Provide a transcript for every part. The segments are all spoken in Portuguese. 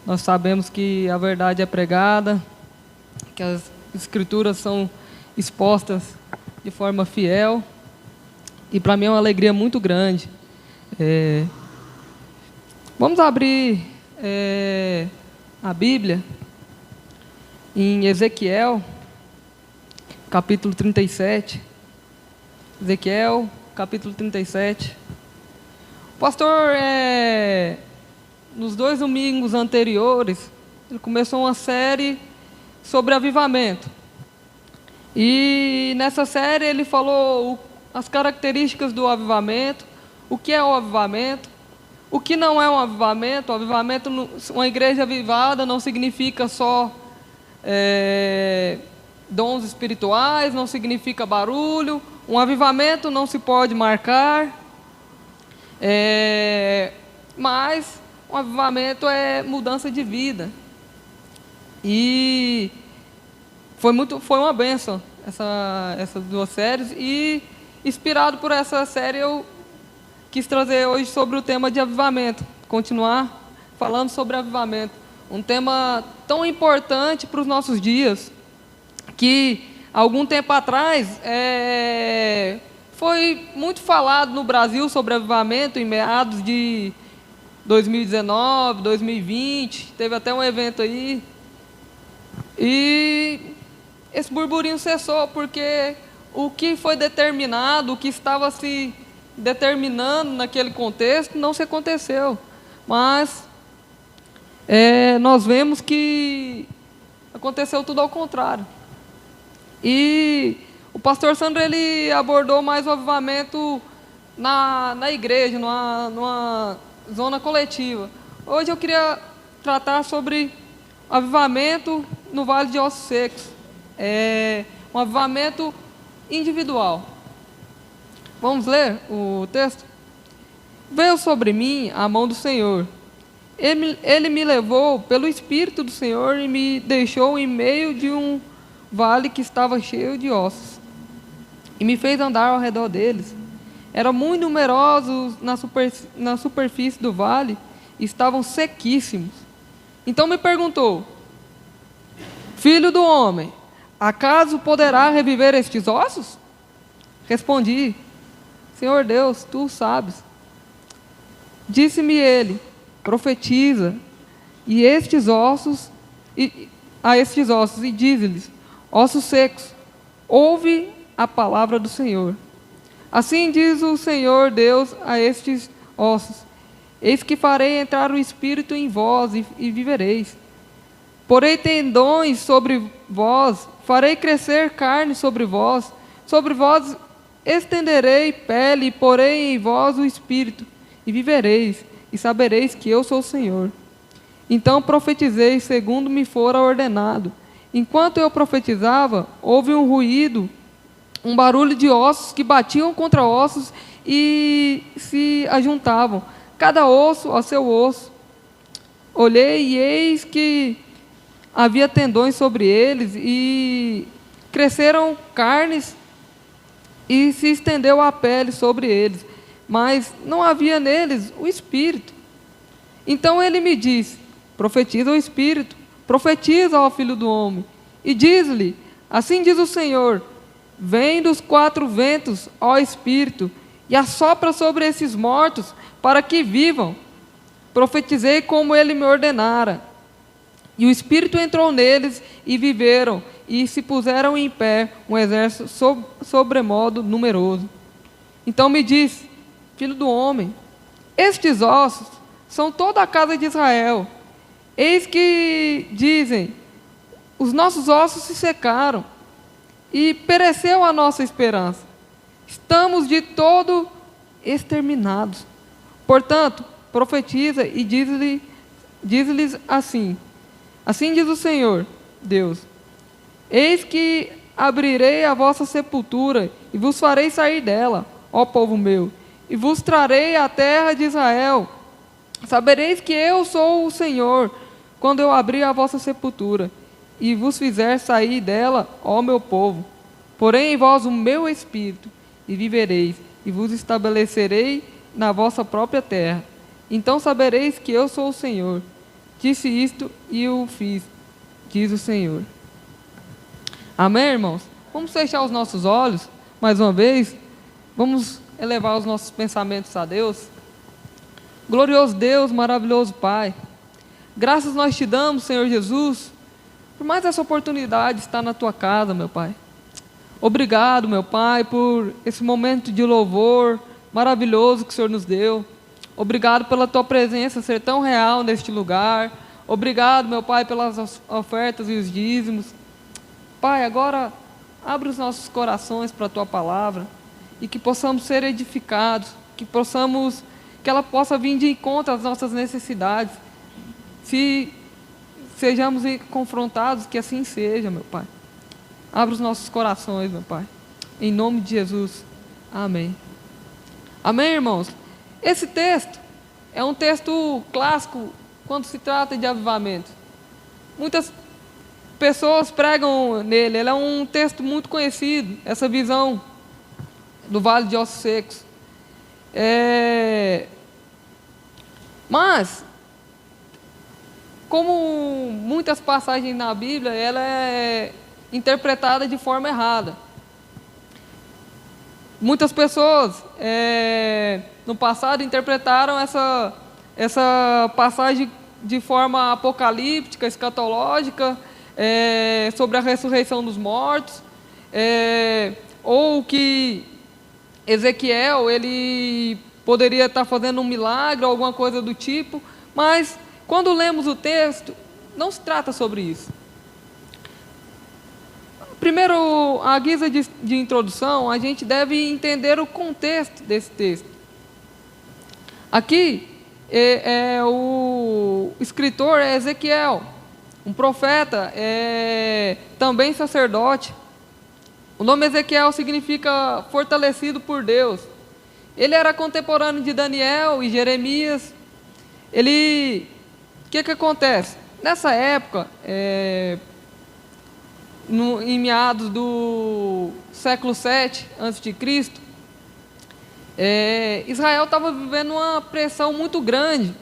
Nós sabemos que a verdade é pregada, que as escrituras são expostas de forma fiel, e para mim é uma alegria muito grande. Vamos abrir a Bíblia em Ezequiel, capítulo 37. Ezequiel, capítulo 37. O pastor, nos 2 domingos anteriores, ele começou uma série sobre avivamento. E nessa série ele falou as características do avivamento, o que é o avivamento, o que não é um avivamento. O avivamento, uma igreja avivada não significa só dons espirituais, não significa barulho. Um avivamento não se pode marcar, mas um avivamento é mudança de vida. E foi uma bênção essas 2 séries, e inspirado por essa série eu quis trazer hoje sobre o tema de avivamento, continuar falando sobre avivamento, um tema tão importante para os nossos dias, que algum tempo atrás foi muito falado no Brasil sobre avivamento, em meados de 2019, 2020, teve até um evento aí, e esse burburinho cessou, porque o que foi determinado, o que estava se determinando naquele contexto, não se aconteceu. Mas nós vemos que aconteceu tudo ao contrário. E o pastor Sandro, ele abordou mais o avivamento na igreja, numa zona coletiva. Hoje eu queria tratar sobre avivamento no Vale de Ossos Secos. Um avivamento individual. Vamos ler o texto? Veio sobre mim a mão do Senhor. Ele me levou pelo Espírito do Senhor e me deixou em meio de um vale que estava cheio de ossos, e me fez andar ao redor deles. Eram muito numerosos na superfície do vale, e estavam sequíssimos. Então me perguntou: Filho do homem, acaso poderá reviver estes ossos? Respondi: Senhor Deus, tu sabes. Disse-me ele: profetiza a estes ossos, e dize-lhes: ossos secos, ouve a palavra do Senhor. Assim diz o Senhor Deus a estes ossos: eis que farei entrar o Espírito em vós, e vivereis. Porei tendões sobre vós, farei crescer carne sobre vós estenderei pele, e porei em vós o Espírito, e vivereis, e sabereis que eu sou o Senhor. Então profetizei segundo me fora ordenado. Enquanto eu profetizava, houve um ruído, um barulho de ossos que batiam contra ossos e se ajuntavam, cada osso a seu osso. Olhei, e eis que havia tendões sobre eles, e cresceram carnes, e se estendeu a pele sobre eles, mas não havia neles o Espírito. Então ele me disse: profetiza o Espírito, profetiza ao Filho do homem, e diz-lhe: assim diz o Senhor, vem dos 4 ventos, ó Espírito, e assopra sobre esses mortos, para que vivam. Profetizei como ele me ordenara, e o Espírito entrou neles, e viveram, e se puseram em pé um exército sobremodo numeroso. Então me disse: Filho do homem, estes ossos são toda a casa de Israel. Eis que dizem: os nossos ossos se secaram, e pereceu a nossa esperança. Estamos de todo exterminados. Portanto, profetiza e diz-lhes assim: assim diz o Senhor Deus, eis que abrirei a vossa sepultura, e vos farei sair dela, ó povo meu, e vos trarei à terra de Israel. Sabereis que eu sou o Senhor, quando eu abrir a vossa sepultura, e vos fizer sair dela, ó meu povo. Porém em vós o meu Espírito, e vivereis, e vos estabelecerei na vossa própria terra. Então sabereis que eu sou o Senhor. Disse isto e o fiz, diz o Senhor. Amém, irmãos? Vamos fechar os nossos olhos, mais uma vez. Vamos elevar os nossos pensamentos a Deus. Glorioso Deus, maravilhoso Pai. Graças nós te damos, Senhor Jesus, por mais essa oportunidade de estar na tua casa, meu Pai. Obrigado, meu Pai, por esse momento de louvor maravilhoso que o Senhor nos deu. Obrigado pela tua presença ser tão real neste lugar. Obrigado, meu Pai, pelas ofertas e os dízimos. Pai, agora abre os nossos corações para a tua palavra e que possamos ser edificados, que ela possa vir de encontro às nossas necessidades. Se sejamos confrontados, que assim seja, meu Pai. Abre os nossos corações, meu Pai. Em nome de Jesus. Amém. Amém, irmãos? Esse texto é um texto clássico quando se trata de avivamento. Muitas pessoas pregam nele. Ele é um texto muito conhecido, essa visão do Vale de Ossos Secos. Mas, como muitas passagens na Bíblia, ela é interpretada de forma errada. Muitas pessoas no passado interpretaram essa passagem de forma apocalíptica, escatológica, sobre a ressurreição dos mortos, ou que Ezequiel ele poderia estar fazendo um milagre ou alguma coisa do tipo, mas quando lemos o texto, não se trata sobre isso. Primeiro, à guisa de introdução, a gente deve entender o contexto desse texto. Aqui, o escritor é Ezequiel, um profeta, também sacerdote. O nome Ezequiel significa fortalecido por Deus. Ele era contemporâneo de Daniel e Jeremias. O que acontece? Nessa época, em meados do século 7 a.C., Israel estava vivendo uma pressão muito grande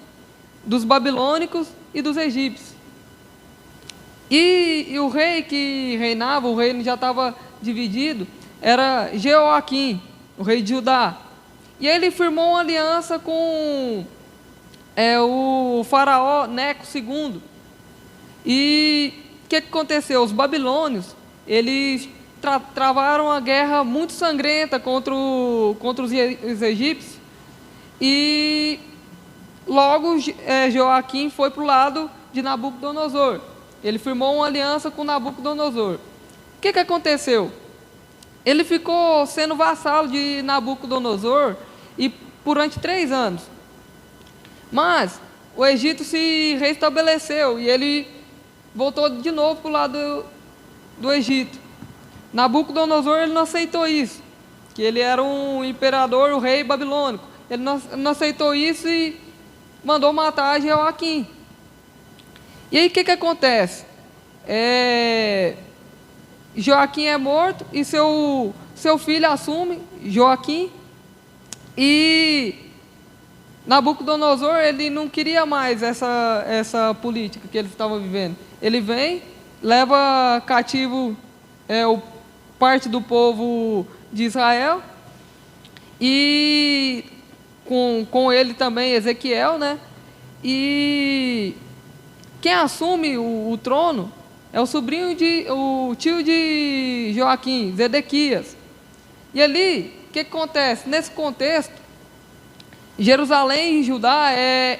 dos babilônicos e dos egípcios. E o rei que reinava, o reino já estava dividido, era Jeoaquim, o rei de Judá. E ele firmou uma aliança com o faraó Neco II. E o que aconteceu? Os babilônios, eles travaram uma guerra muito sangrenta contra os egípcios. E logo Joaquim foi para o lado de Nabucodonosor. Ele firmou uma aliança com Nabucodonosor. O que aconteceu? Ele ficou sendo vassalo de Nabucodonosor durante 3 anos. Mas o Egito se restabeleceu e ele voltou de novo para o lado do Egito. Nabucodonosor ele não aceitou isso, que ele era um imperador, o rei babilônico. Ele não aceitou isso e mandou matar Jeoaquim. E aí o que acontece? Joaquim é morto e seu filho assume, Joaquim, e Nabucodonosor ele não queria mais essa política que eles estavam vivendo. Ele vem, leva cativo parte do povo de Israel, e com ele também Ezequiel, né? E quem assume o trono é o tio de Joaquim, Zedequias. E ali, o que acontece? Nesse contexto, Jerusalém e Judá é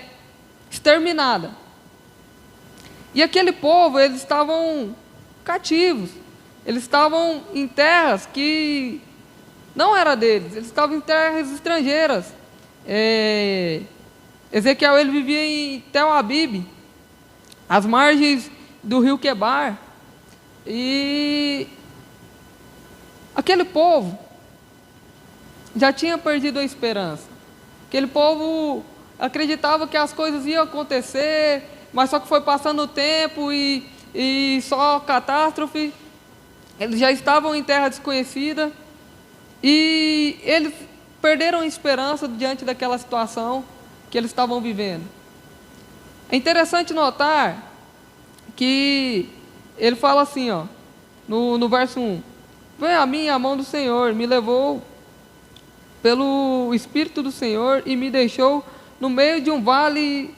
exterminada. E aquele povo, eles estavam cativos. Eles estavam em terras que não era deles. Eles estavam em terras estrangeiras. Ezequiel, ele vivia em Tel Abib, às margens do rio Quebar. E aquele povo já tinha perdido a esperança. Aquele povo acreditava que as coisas iam acontecer, mas só que foi passando o tempo e só catástrofe. Eles já estavam em terra desconhecida e eles perderam a esperança diante daquela situação que eles estavam vivendo. É interessante notar que ele fala assim, ó, no verso 1: vem a mim a mão do Senhor, me levou pelo Espírito do Senhor e me deixou no meio de um vale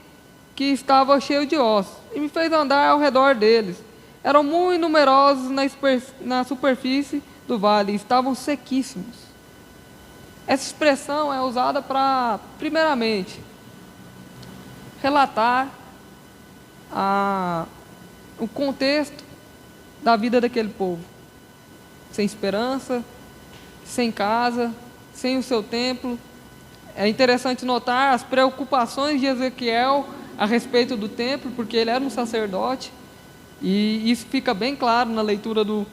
que estava cheio de ossos, e me fez andar ao redor deles. Eram muito numerosos na superfície do vale, estavam sequíssimos. Essa expressão é usada para, primeiramente, relatar o contexto da vida daquele povo. Sem esperança, sem casa, sem o seu templo. É interessante notar as preocupações de Ezequiel a respeito do templo, porque ele era um sacerdote, e isso fica bem claro na leitura do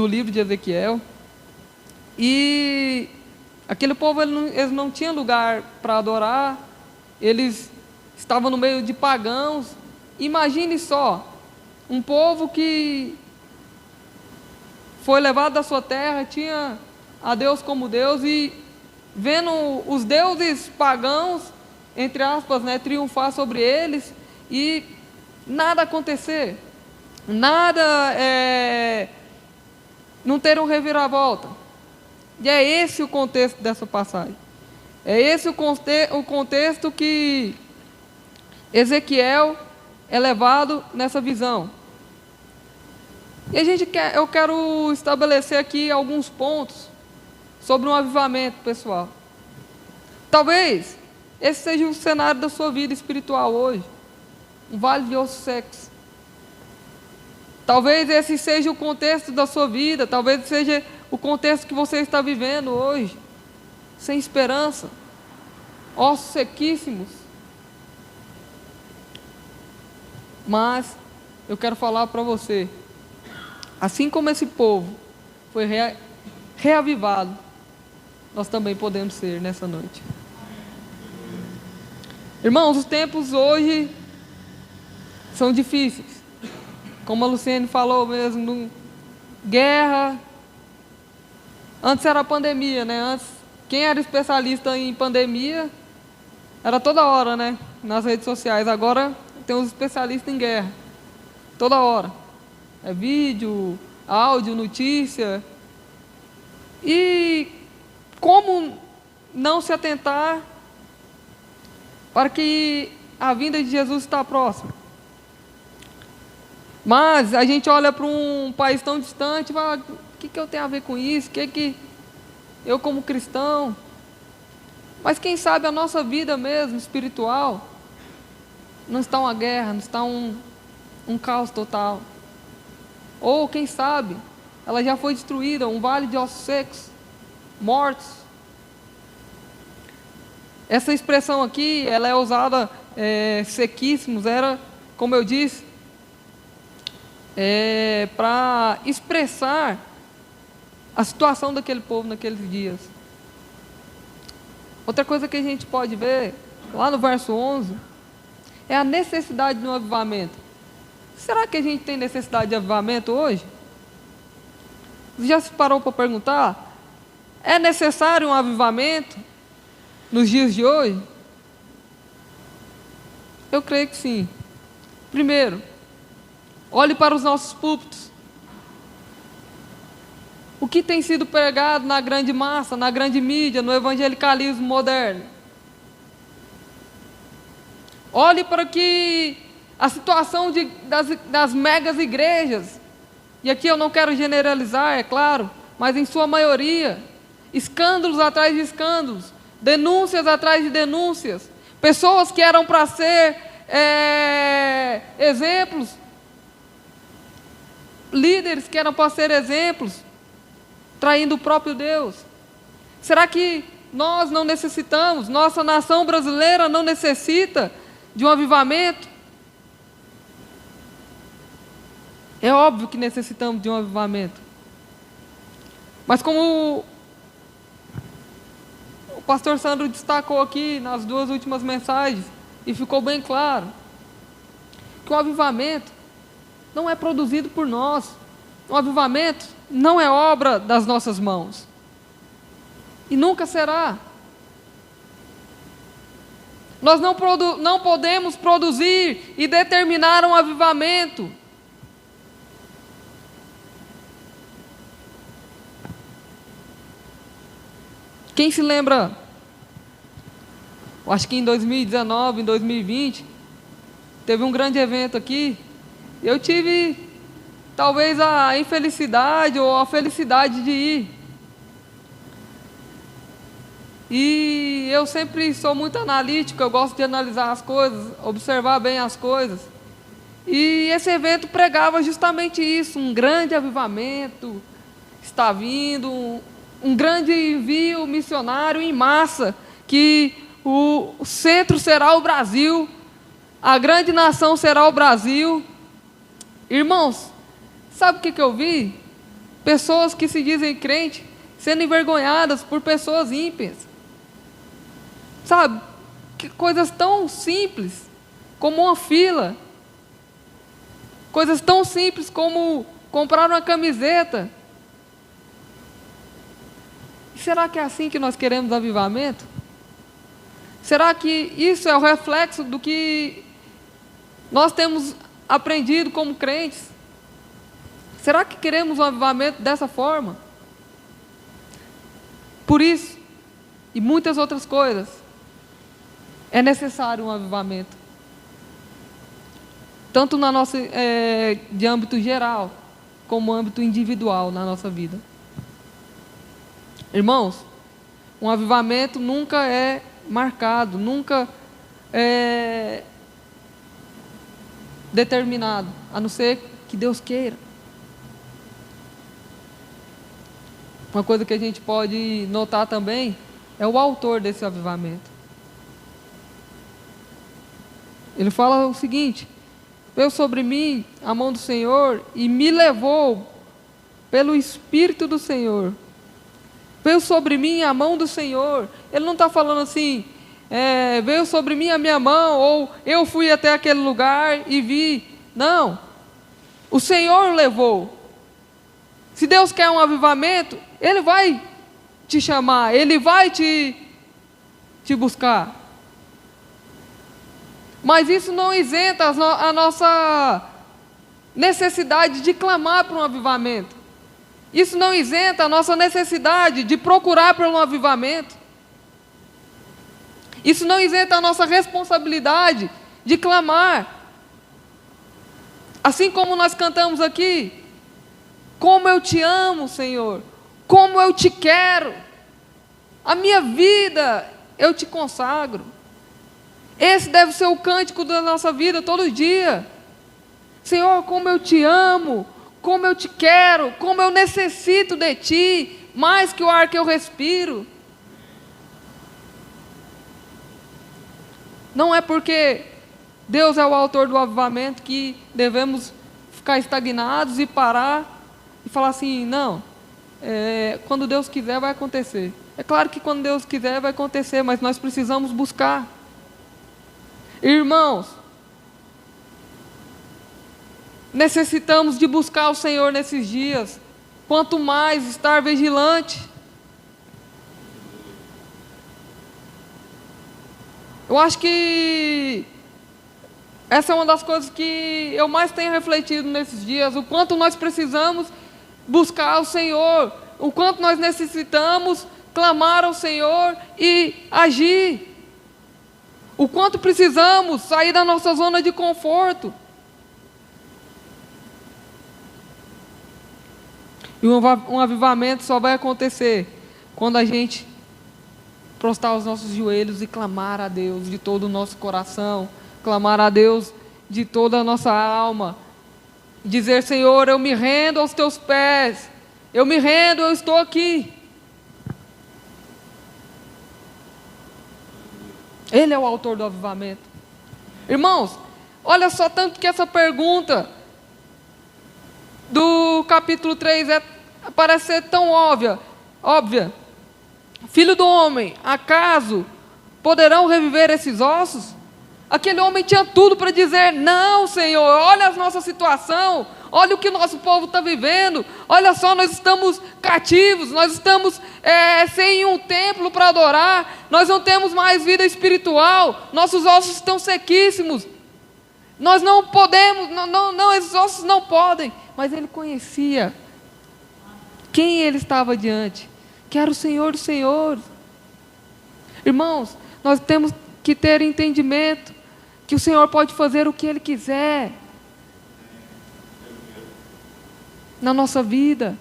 livro de Ezequiel. E aquele povo, eles não tinham lugar para adorar, eles estavam no meio de pagãos. Imagine só, um povo que foi levado da sua terra, tinha a Deus como Deus, e vendo os deuses pagãos, entre aspas, né, triunfar sobre eles, e nada acontecer, não ter um reviravolta. E é esse o contexto dessa passagem. É esse o contexto que Ezequiel é levado nessa visão. E eu quero estabelecer aqui alguns pontos sobre um avivamento pessoal. Talvez esse seja o cenário da sua vida espiritual hoje, um vale de ossos secos. Talvez esse seja o contexto da sua vida, talvez seja o contexto que você está vivendo hoje, sem esperança, ossos sequíssimos. Mas eu quero falar para você, assim como esse povo foi reavivado, nós também podemos ser nessa noite. Irmãos, os tempos hoje são difíceis. Como a Luciene falou mesmo, guerra. Antes era a pandemia, né? Antes, quem era especialista em pandemia era toda hora, né? Nas redes sociais. Agora tem os especialistas em guerra. Toda hora. É vídeo, áudio, notícia. E como não se atentar para que a vinda de Jesus está próxima? Mas a gente olha para um país tão distante e fala: o que eu tenho a ver com isso? O que eu como cristão? Mas quem sabe a nossa vida mesmo, espiritual, não está uma guerra, não está um caos total. Ou quem sabe, ela já foi destruída, um vale de ossos secos, mortos. Essa expressão aqui, ela é usada, sequíssimos, era, como eu disse, para expressar a situação daquele povo naqueles dias. Outra coisa que a gente pode ver, lá no verso 11, é a necessidade de um avivamento. Será que a gente tem necessidade de avivamento hoje? Você já se parou para perguntar? É necessário um avivamento nos dias de hoje? Eu creio que sim. Primeiro, olhe para os nossos púlpitos. O que tem sido pregado na grande massa, na grande mídia, no evangelicalismo moderno? Olhe para que a situação das megas igrejas, e aqui eu não quero generalizar, é claro, mas em sua maioria, escândalos atrás de escândalos, denúncias atrás de denúncias, pessoas que eram para ser exemplos, líderes que eram para ser exemplos, traindo o próprio Deus. Será que nós não necessitamos, nossa nação brasileira não necessita de um avivamento? É óbvio que necessitamos de um avivamento. Mas como o pastor Sandro destacou aqui nas duas últimas mensagens, e ficou bem claro, que o avivamento não é produzido por nós. O avivamento não é obra das nossas mãos. E nunca será. Nós não podemos produzir e determinar um avivamento. Quem se lembra, eu acho que em 2019, em 2020, teve um grande evento aqui. Eu tive talvez a infelicidade ou a felicidade de ir. E eu sempre sou muito analítico, eu gosto de analisar as coisas, observar bem as coisas. E esse evento pregava justamente isso, um grande avivamento está vindo, um grande envio missionário em massa, que o centro será o Brasil, a grande nação será o Brasil. Irmãos, sabe o que eu vi? Pessoas que se dizem crentes sendo envergonhadas por pessoas ímpias. Sabe, que coisas tão simples como uma fila, coisas tão simples como comprar uma camiseta. E será que é assim que nós queremos avivamento? Será que isso é o reflexo do que nós temos aprendido como crentes? Será que queremos um avivamento dessa forma? Por isso, e muitas outras coisas, é necessário um avivamento. Tanto na nossa, de âmbito geral, como âmbito individual na nossa vida. Irmãos, um avivamento nunca é marcado, nunca é determinado, a não ser que Deus queira. Uma coisa que a gente pode notar também é o autor desse avivamento. Ele fala o seguinte: veio sobre mim a mão do Senhor e me levou pelo Espírito do Senhor. Veio sobre mim a mão do Senhor. Ele não está falando assim, veio sobre mim a minha mão, ou eu fui até aquele lugar e vi. Não, o Senhor levou. Se Deus quer um avivamento, Ele vai te chamar, Ele vai te buscar. Mas isso não isenta a nossa necessidade de clamar por um avivamento. Isso não isenta a nossa necessidade de procurar por um avivamento. Isso não isenta a nossa responsabilidade de clamar. Assim como nós cantamos aqui: como eu te amo, Senhor, como eu te quero, a minha vida eu te consagro. Esse deve ser o cântico da nossa vida todo dia. Senhor, como eu te amo, como eu te quero, como eu necessito de ti, mais que o ar que eu respiro. Não é porque Deus é o autor do avivamento que devemos ficar estagnados e parar e falar assim: não, quando Deus quiser vai acontecer. É claro que quando Deus quiser vai acontecer, mas nós precisamos buscar. Irmãos, necessitamos de buscar o Senhor nesses dias. Quanto mais estar vigilante. Eu acho que essa é uma das coisas que eu mais tenho refletido nesses dias. O quanto nós precisamos buscar o Senhor. O quanto nós necessitamos clamar ao Senhor e agir. O quanto precisamos sair da nossa zona de conforto. E um avivamento só vai acontecer quando a gente prostrar os nossos joelhos e clamar a Deus de todo o nosso coração, clamar a Deus de toda a nossa alma, dizer: Senhor, eu me rendo aos teus pés, eu me rendo, eu estou aqui. Ele é o autor do avivamento. Irmãos, olha só, tanto que essa pergunta do capítulo 3 parece ser tão óbvia. Filho do homem, acaso poderão reviver esses ossos? Aquele homem tinha tudo para dizer: não, Senhor, olha a nossa situação, olha o que o nosso povo está vivendo, olha só, nós estamos cativos, nós estamos sem um templo para adorar, nós não temos mais vida espiritual, nossos ossos estão sequíssimos, nós não podemos, não, esses ossos não podem. Mas ele conhecia quem ele estava diante, que era o Senhor dos Senhores. Irmãos, nós temos que ter entendimento que o Senhor pode fazer o que Ele quiser na nossa vida,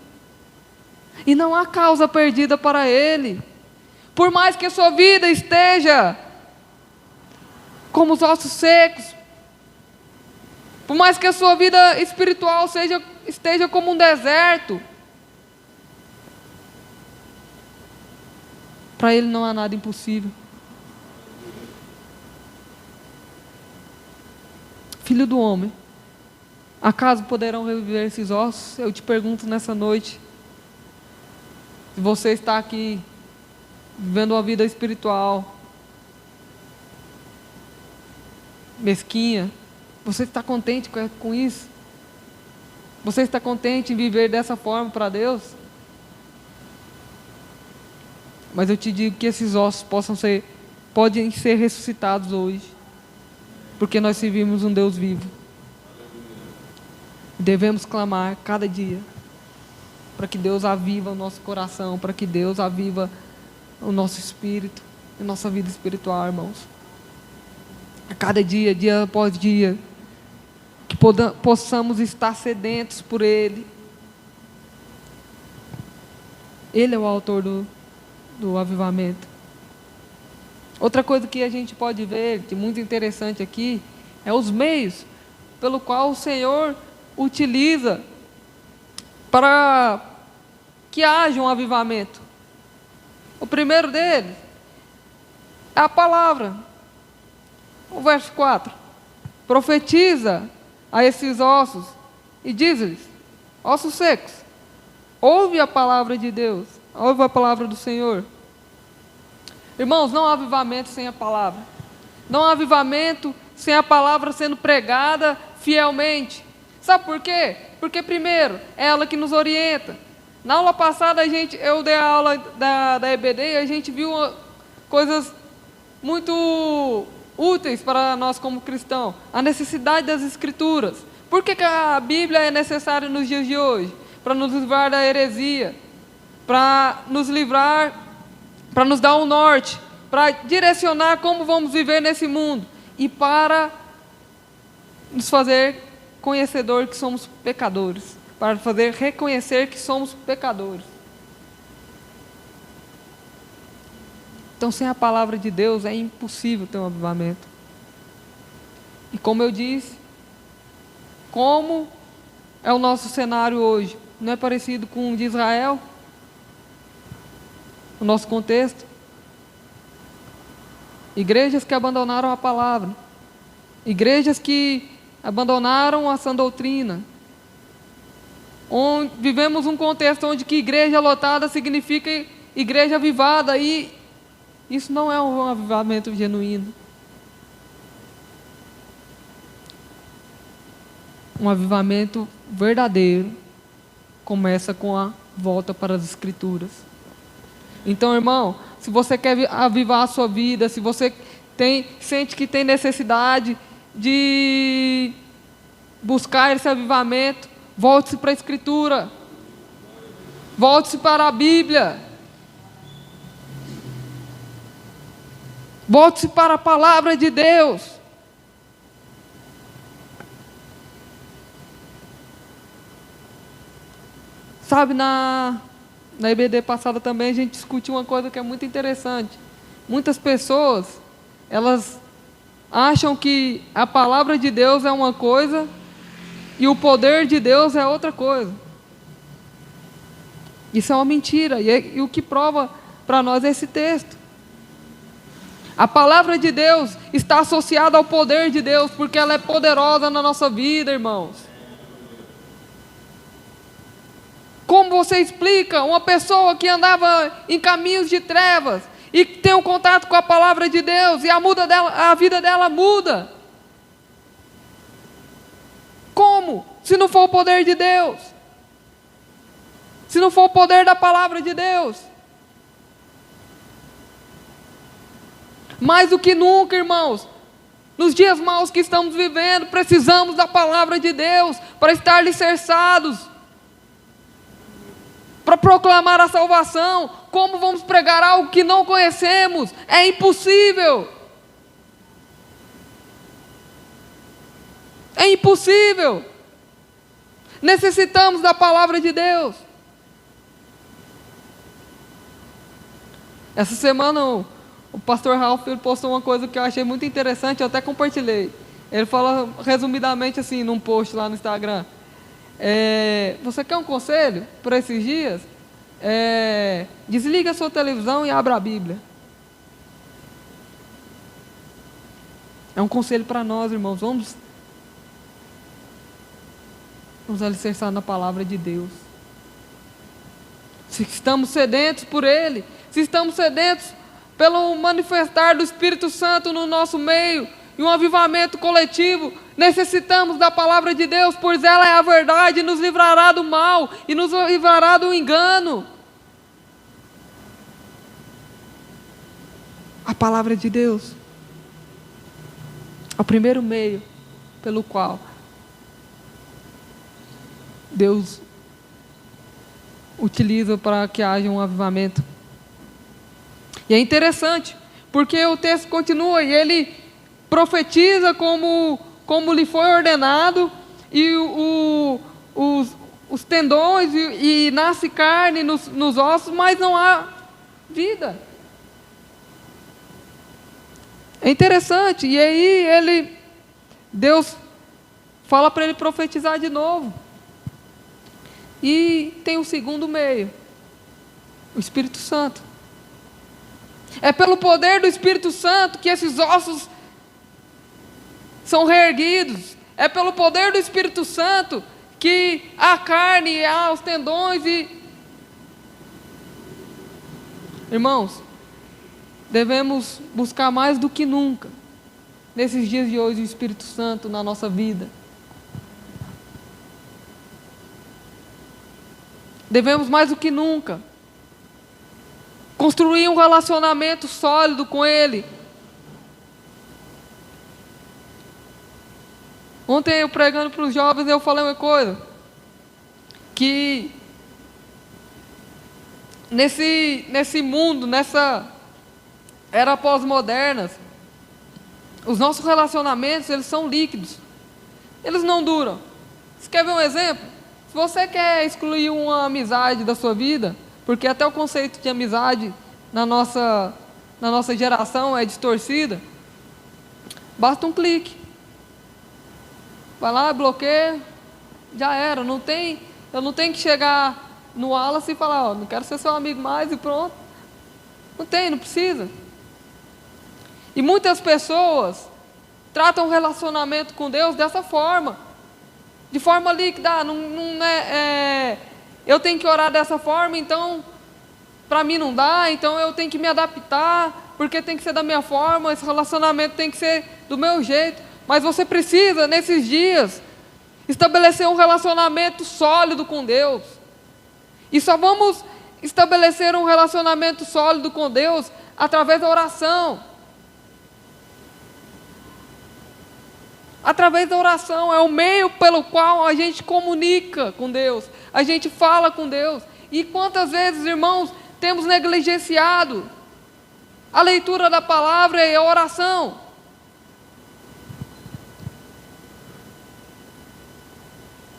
e não há causa perdida para Ele. Por mais que a sua vida esteja como os ossos secos, por mais que a sua vida espiritual esteja como um deserto, para Ele não há nada impossível. Filho do homem, acaso poderão reviver esses ossos? Eu te pergunto nessa noite, se você está aqui vivendo uma vida espiritual mesquinha, você está contente com isso? Você está contente em viver dessa forma para Deus? Mas eu te digo que esses ossos podem ser ressuscitados hoje, porque nós servimos um Deus vivo. Devemos clamar cada dia para que Deus aviva o nosso coração, para que Deus aviva o nosso espírito, a nossa vida espiritual, irmãos. A cada dia, dia após dia, que possamos estar sedentos por Ele. Ele é o autor do avivamento. Outra coisa que a gente pode ver, de muito interessante aqui, é os meios pelo qual o Senhor utiliza para que haja um avivamento. O primeiro deles é a palavra. O verso 4: profetiza a esses ossos e diz-lhes: ossos secos, ouve a palavra de Deus, ouve a palavra do Senhor. Irmãos, não há avivamento sem a palavra. Não há avivamento sem a palavra sendo pregada fielmente. Sabe por quê? Porque primeiro, é ela que nos orienta. Na aula passada eu dei a aula da EBD e a gente viu coisas muito úteis para nós como cristãos. A necessidade das Escrituras. Por que a Bíblia é necessária nos dias de hoje? Para nos livrar da heresia, para nos livrar, para nos dar um norte, para direcionar como vamos viver nesse mundo e para nos fazer conhecedor que somos pecadores, para fazer reconhecer que somos pecadores. Então, sem a palavra de Deus é impossível ter um avivamento. E como eu disse, como é o nosso cenário hoje? Não é parecido com o de Israel? O nosso contexto? Igrejas que abandonaram a palavra, igrejas que abandonaram a sã doutrina. Vivemos um contexto onde que igreja lotada significa igreja avivada, e isso não é um avivamento genuíno. Um avivamento verdadeiro começa com a volta para as Escrituras. Então, irmão, se você quer avivar a sua vida, se você sente que tem necessidade de buscar esse avivamento, volte-se para a Escritura, volte-se para a Bíblia, volte-se para a palavra de Deus. Sabe, na EBD passada também a gente discutiu uma coisa que é muito interessante. Muitas pessoas, elas acham que a palavra de Deus é uma coisa e o poder de Deus é outra coisa. Isso é uma mentira, e o que prova para nós é esse texto. A palavra de Deus está associada ao poder de Deus, porque ela é poderosa na nossa vida, irmãos. Como você explica uma pessoa que andava em caminhos de trevas e tem um contato com a palavra de Deus, e a vida dela muda. Como? Se não for o poder de Deus, se não for o poder da palavra de Deus. Mais do que nunca, irmãos, nos dias maus que estamos vivendo, precisamos da palavra de Deus para estar alicerçados, para proclamar a salvação. Como vamos pregar algo que não conhecemos? É impossível. É impossível. Necessitamos da palavra de Deus. Essa semana o pastor Ralph postou uma coisa que eu achei muito interessante, eu até compartilhei. Ele fala resumidamente assim, num post lá no Instagram. Você quer um conselho para esses dias? Desliga a sua televisão e abra a Bíblia. É um conselho para nós, irmãos. Vamos alicerçar na palavra de Deus. Se estamos sedentos por Ele, se estamos sedentos pelo manifestar do Espírito Santo no nosso meio, e um avivamento coletivo, necessitamos da palavra de Deus, pois ela é a verdade, e nos livrará do mal, e nos livrará do engano. A palavra de Deus é o primeiro meio pelo qual Deus utiliza para que haja um avivamento. E é interessante, porque o texto continua, e ele profetiza como lhe foi ordenado, e os tendões, e nasce carne nos ossos, mas não há vida. É interessante, e aí Deus fala para ele profetizar de novo. E tem um segundo meio, o Espírito Santo. É pelo poder do Espírito Santo que esses ossos são reerguidos. É pelo poder do Espírito Santo que a carne, há os tendões Irmãos, devemos buscar mais do que nunca, nesses dias de hoje, o Espírito Santo na nossa vida. Devemos mais do que nunca construir um relacionamento sólido com Ele. Ontem eu pregando para os jovens, eu falei uma coisa, que nesse mundo, nessa era pós-moderna, os nossos relacionamentos, eles são líquidos, eles não duram. Você quer ver um exemplo? Se você quer excluir uma amizade da sua vida, porque até o conceito de amizade na nossa geração é distorcida, basta um clique. Vai lá, bloqueia, já era. Eu não tenho que chegar no Wallace e falar, não quero ser seu amigo mais e pronto. Não precisa. E muitas pessoas tratam o relacionamento com Deus dessa forma, de forma líquida. Eu tenho que orar dessa forma, então para mim não dá, então eu tenho que me adaptar, porque tem que ser da minha forma, esse relacionamento tem que ser do meu jeito. Mas você precisa, nesses dias, estabelecer um relacionamento sólido com Deus. E só vamos estabelecer um relacionamento sólido com Deus através da oração. Através da oração, é o meio pelo qual a gente comunica com Deus, a gente fala com Deus. E quantas vezes, irmãos, temos negligenciado a leitura da palavra e a oração?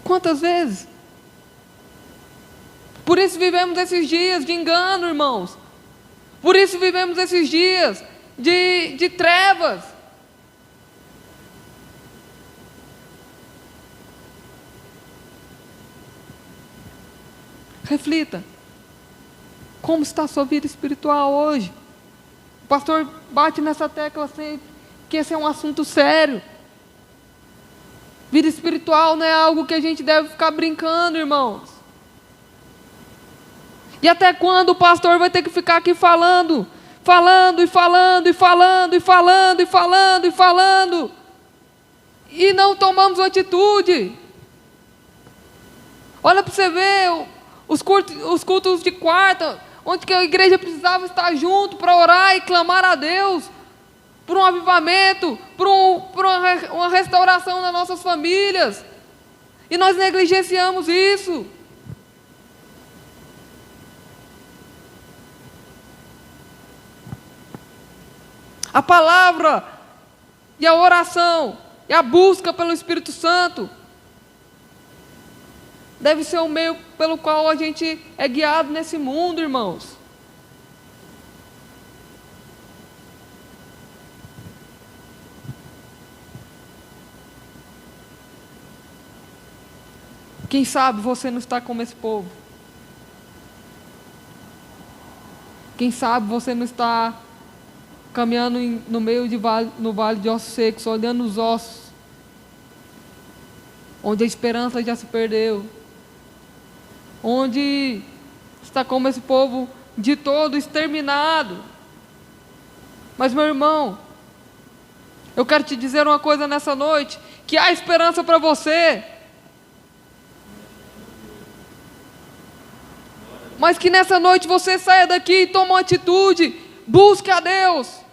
Quantas vezes? Por isso vivemos esses dias de engano, irmãos. Por isso vivemos esses dias de trevas. Reflita. Como está a sua vida espiritual hoje? O pastor bate nessa tecla sempre, que esse é um assunto sério. Vida espiritual não é algo que a gente deve ficar brincando, irmãos. E até quando o pastor vai ter que ficar aqui falando falando e falando e falando e falando e falando e falando, e não tomamos atitude. Olha para você ver os cultos de quarta, onde que a igreja precisava estar junto para orar e clamar a Deus por um avivamento, por uma restauração nas nossas famílias, e nós negligenciamos isso. A palavra e a oração e a busca pelo Espírito Santo deve ser o meio pelo qual a gente é guiado nesse mundo, irmãos. Quem sabe você não está como esse povo? Quem sabe você não está caminhando no meio no vale de ossos secos, olhando os ossos, onde a esperança já se perdeu, onde está como esse povo de todo exterminado. Mas, meu irmão, eu quero te dizer uma coisa nessa noite, que há esperança para você, mas que nessa noite você saia daqui e tome uma atitude, busque a Deus,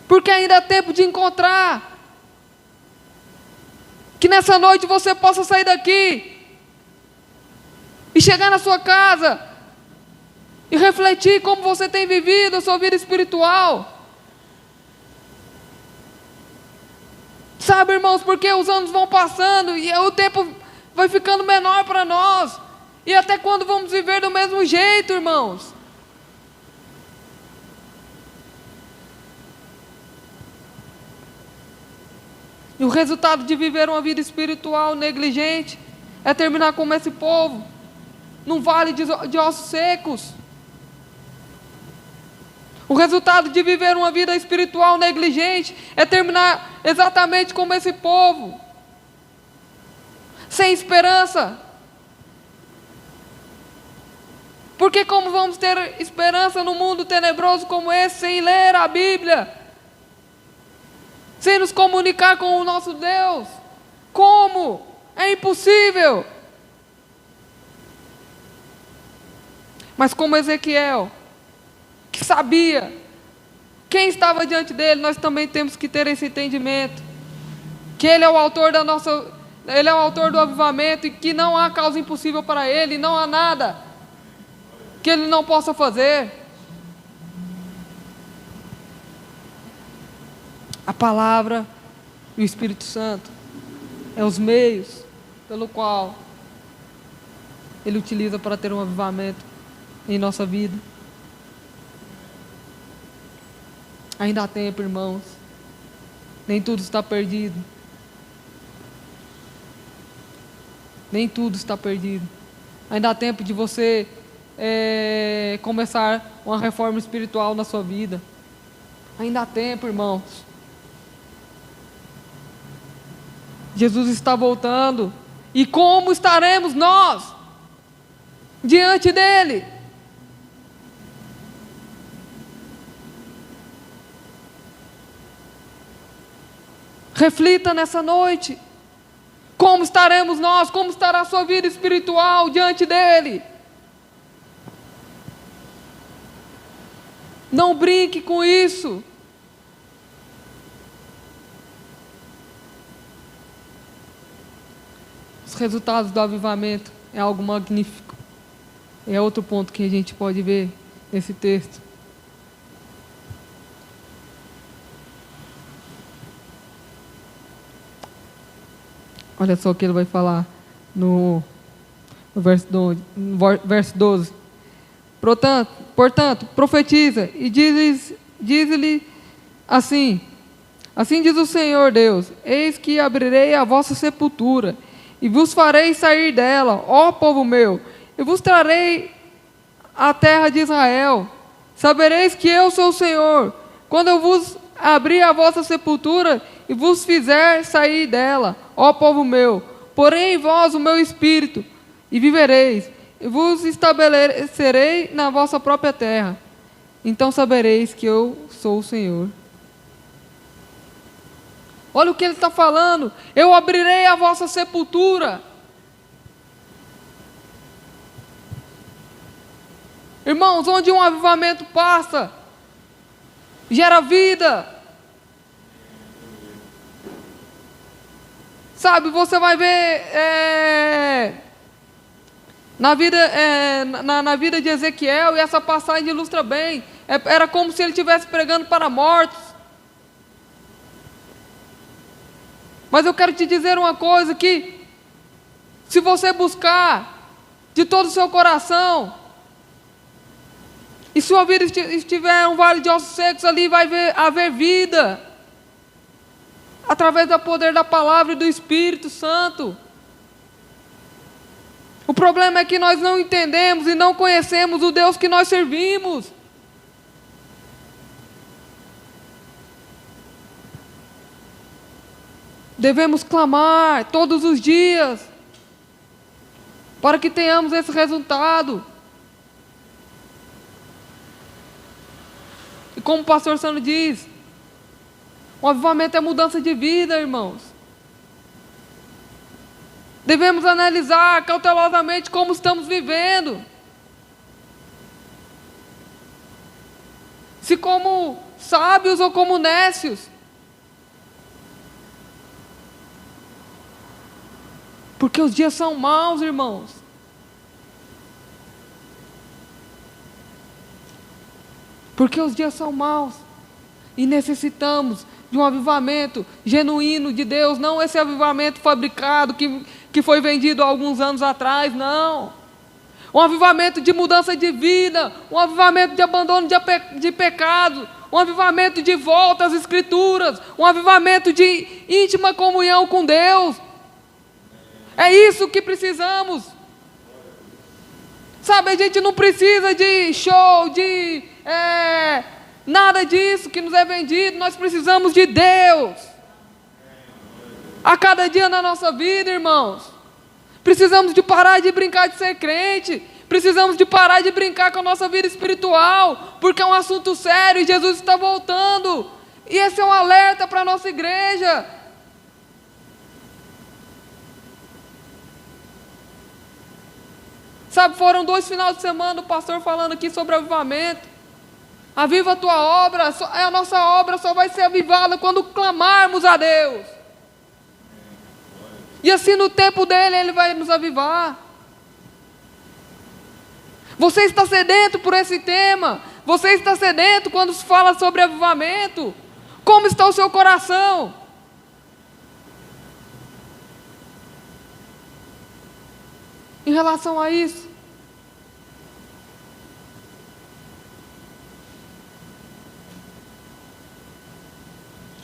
porque ainda há tempo de encontrar. Que nessa noite você possa sair daqui e chegar na sua casa e refletir como você tem vivido a sua vida espiritual. Sabe, irmãos, porque os anos vão passando e o tempo vai ficando menor para nós. E até quando vamos viver do mesmo jeito, irmãos? E o resultado de viver uma vida espiritual negligente é terminar como esse povo, num vale de ossos secos. O resultado de viver uma vida espiritual negligente é terminar exatamente como esse povo, sem esperança. Porque como vamos ter esperança no mundo tenebroso como esse, sem ler a Bíblia, sem nos comunicar com o nosso Deus? Como? É impossível. Mas como Ezequiel, que sabia quem estava diante dele, nós também temos que ter esse entendimento, que Ele é o autor Ele é o autor do avivamento, e que não há causa impossível para Ele, não há nada que Ele não possa fazer. A palavra e o Espírito Santo é os meios pelo qual Ele utiliza para ter um avivamento em nossa vida. Ainda há tempo, irmãos. Nem tudo está perdido. Nem tudo está perdido. Ainda há tempo de você começar uma reforma espiritual na sua vida. Ainda há tempo, irmãos. Jesus está voltando. E como estaremos nós diante dele? Reflita nessa noite. Como estaremos nós? Como estará a sua vida espiritual diante dele? Não brinque com isso. Os resultados do avivamento é algo magnífico. É outro ponto que a gente pode ver nesse texto. Olha só o que ele vai falar no verso 12. Portanto, profetiza e diz-lhe assim: assim diz o Senhor Deus, eis que abrirei a vossa sepultura, e vos farei sair dela, ó povo meu, e vos trarei a terra de Israel. Sabereis que eu sou o Senhor, quando eu vos abrir a vossa sepultura, e vos fizer sair dela, ó povo meu, porém em vós o meu espírito, e vivereis, e vos estabelecerei na vossa própria terra. então sabereis que eu sou o Senhor. Olha o que ele está falando. Eu abrirei a vossa sepultura. Irmãos, onde um avivamento passa, gera vida. Sabe, você vai ver na vida de Ezequiel, e essa passagem ilustra bem. Era como se ele estivesse pregando para mortos. Mas eu quero te dizer uma coisa, que se você buscar de todo o seu coração, e sua vida estiver um vale de ossos secos, ali vai haver vida, através do poder da palavra e do Espírito Santo. O problema é que nós não entendemos e não conhecemos o Deus que nós servimos. Devemos clamar todos os dias, para que tenhamos esse resultado. E como o pastor Sano diz, o avivamento é mudança de vida, irmãos. Devemos analisar cautelosamente como estamos vivendo. Se como sábios ou como nécios. Porque os dias são maus, irmãos. Porque os dias são maus. E necessitamos de um avivamento genuíno de Deus. Não esse avivamento fabricado que foi vendido há alguns anos atrás, não. Um avivamento de mudança de vida. Um avivamento de abandono de pecado. Um avivamento de volta às Escrituras. Um avivamento de íntima comunhão com Deus. É isso que precisamos. Sabe, a gente não precisa de show, de nada disso que nos é vendido. Nós precisamos de Deus. A cada dia na nossa vida, irmãos. Precisamos de parar de brincar de ser crente. Precisamos de parar de brincar com a nossa vida espiritual. Porque é um assunto sério e Jesus está voltando. E esse é um alerta para a nossa igreja. Sabe, foram 2 finais de semana o pastor falando aqui sobre avivamento. Aviva a tua obra, a nossa obra só vai ser avivada quando clamarmos a Deus. E assim no tempo dele, Ele vai nos avivar. Você está sedento por esse tema? Você está sedento quando se fala sobre avivamento? Como está o seu coração? Em relação a isso,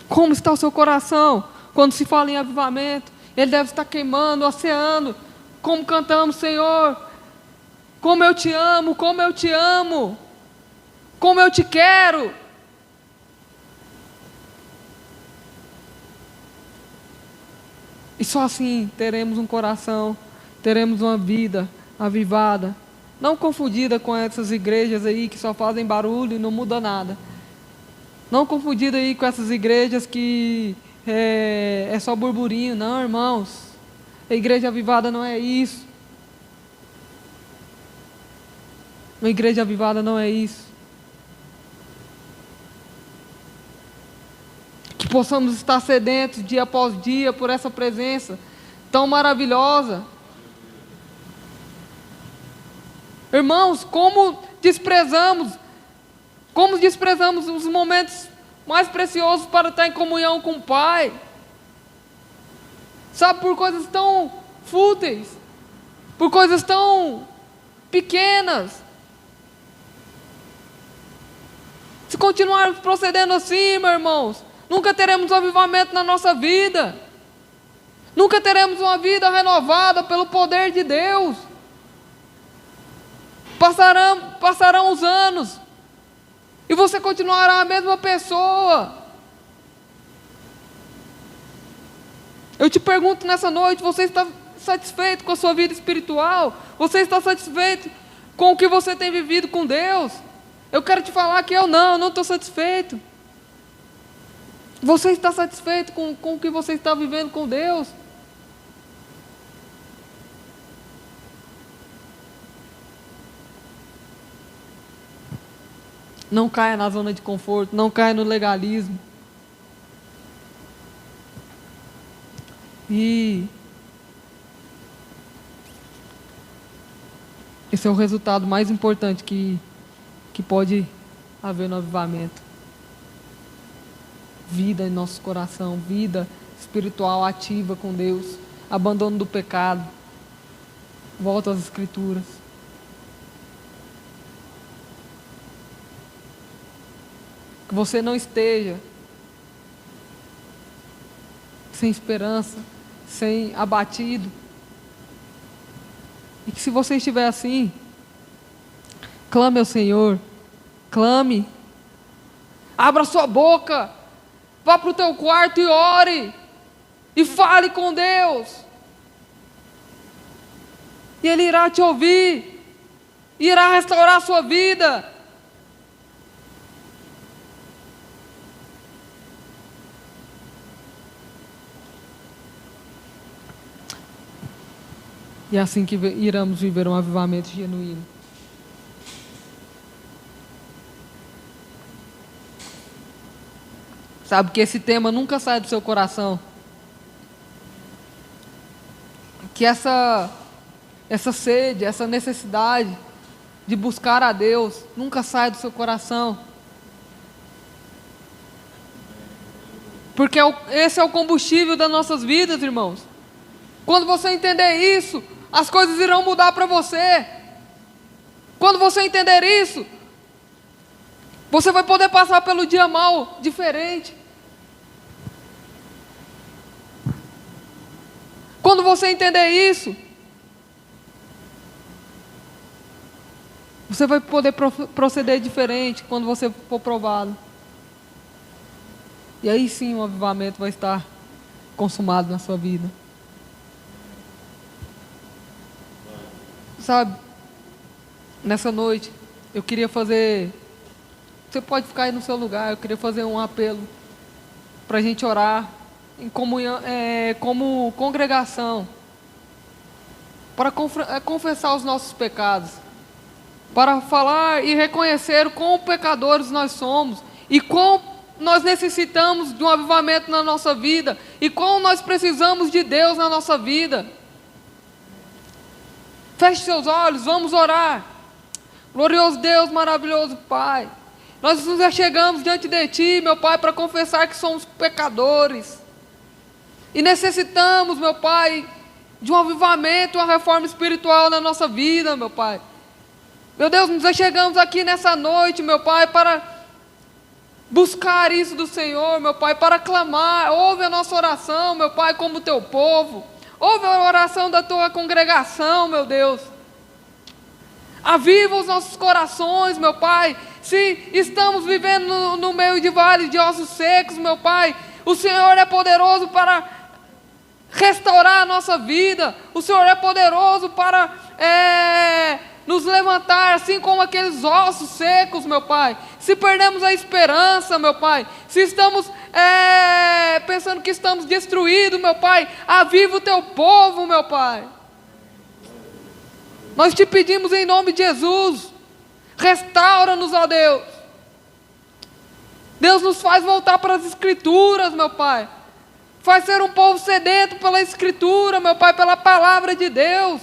como está o seu coração quando se fala em avivamento? Ele deve estar queimando, oceano, como cantamos, Senhor, como eu te amo, como eu te amo, como eu te quero. E só assim teremos um coração, teremos uma vida avivada, não confundida com essas igrejas aí que só fazem barulho e não muda nada. Não confundida aí com essas igrejas que é só burburinho. Não, irmãos, a igreja avivada não é isso. Uma igreja avivada não é isso. Que possamos estar sedentos dia após dia por essa presença tão maravilhosa. Irmãos, como desprezamos os momentos mais preciosos para estar em comunhão com o Pai. Sabe, por coisas tão fúteis, por coisas tão pequenas. Se continuarmos procedendo assim, meus irmãos, nunca teremos um avivamento na nossa vida. Nunca teremos uma vida renovada pelo poder de Deus. Passarão os anos e você continuará a mesma pessoa. Eu te pergunto nessa noite, você está satisfeito com a sua vida espiritual? Você está satisfeito com o que você tem vivido com Deus? Eu quero te falar que eu não estou satisfeito. Você está satisfeito com o que você está vivendo com Deus? Não caia na zona de conforto, não caia no legalismo. E esse é o resultado mais importante que pode haver no avivamento. Vida em nosso coração, vida espiritual ativa com Deus, abandono do pecado, volta às Escrituras. Que você não esteja sem esperança, sem abatido. E que se você estiver assim, clame ao Senhor, clame, abra sua boca, vá para o teu quarto e ore, e fale com Deus, e Ele irá te ouvir, e irá restaurar a sua vida. E é assim que iremos viver um avivamento genuíno. Sabe que esse tema nunca sai do seu coração. Que essa sede, essa necessidade de buscar a Deus nunca sai do seu coração. Porque esse é o combustível das nossas vidas, irmãos. Quando você entender isso, as coisas irão mudar para você. Quando você entender isso, você vai poder passar pelo dia mal diferente. Quando você entender isso, você vai poder proceder diferente quando você for provado. E aí sim o avivamento vai estar consumado na sua vida. Sabe, nessa noite, eu queria fazer... Você pode ficar aí no seu lugar, eu queria fazer um apelo para a gente orar em comunhão, como congregação, para confessar os nossos pecados, para falar e reconhecer o quão pecadores nós somos, e quão nós necessitamos de um avivamento na nossa vida, e quão nós precisamos de Deus na nossa vida. Feche seus olhos, vamos orar. Glorioso Deus, maravilhoso Pai, nós nos achegamos diante de Ti, meu Pai, para confessar que somos pecadores, e necessitamos, meu Pai, de um avivamento, uma reforma espiritual na nossa vida, meu Pai. Meu Deus, nos achegamos aqui nessa noite, meu Pai, para buscar isso do Senhor, meu Pai, para clamar. Ouve a nossa oração, meu Pai, como Teu povo. Ouve a oração da Tua congregação, meu Deus. Aviva os nossos corações, meu Pai. Se estamos vivendo no meio de vales de ossos secos, meu Pai, o Senhor é poderoso para restaurar a nossa vida. O Senhor é poderoso para nos levantar, assim como aqueles ossos secos, meu Pai. Se perdemos a esperança, meu Pai, se estamos pensando que estamos destruídos, meu Pai, aviva o Teu povo, meu Pai. Nós Te pedimos em nome de Jesus, restaura-nos, ó Deus. Deus, nos faz voltar para as Escrituras, meu Pai. Faz ser um povo sedento pela Escritura, meu Pai, pela palavra de Deus.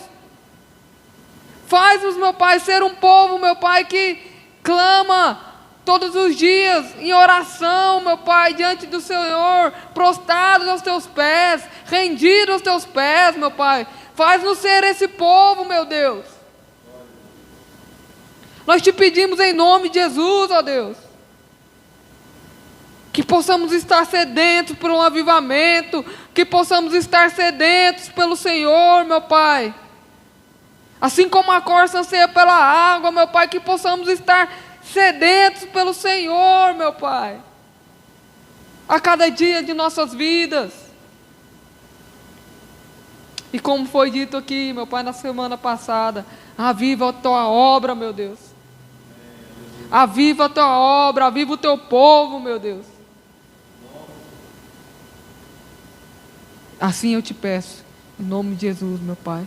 Faz-nos, meu Pai, ser um povo, meu Pai, que clama todos os dias em oração, meu Pai, diante do Senhor, prostrados aos Teus pés, rendidos aos Teus pés, meu Pai. Faz-nos ser esse povo, meu Deus. Nós Te pedimos em nome de Jesus, ó Deus, que possamos estar sedentos por um avivamento, que possamos estar sedentos pelo Senhor, meu Pai. Assim como a corça anseia pela água, meu Pai, que possamos estar sedentos pelo Senhor, meu Pai, a cada dia de nossas vidas. E como foi dito aqui, meu Pai, na semana passada, aviva a Tua obra, meu Deus. Aviva a tua obra, aviva o teu povo, meu Deus. Assim eu te peço, em nome de Jesus, meu Pai.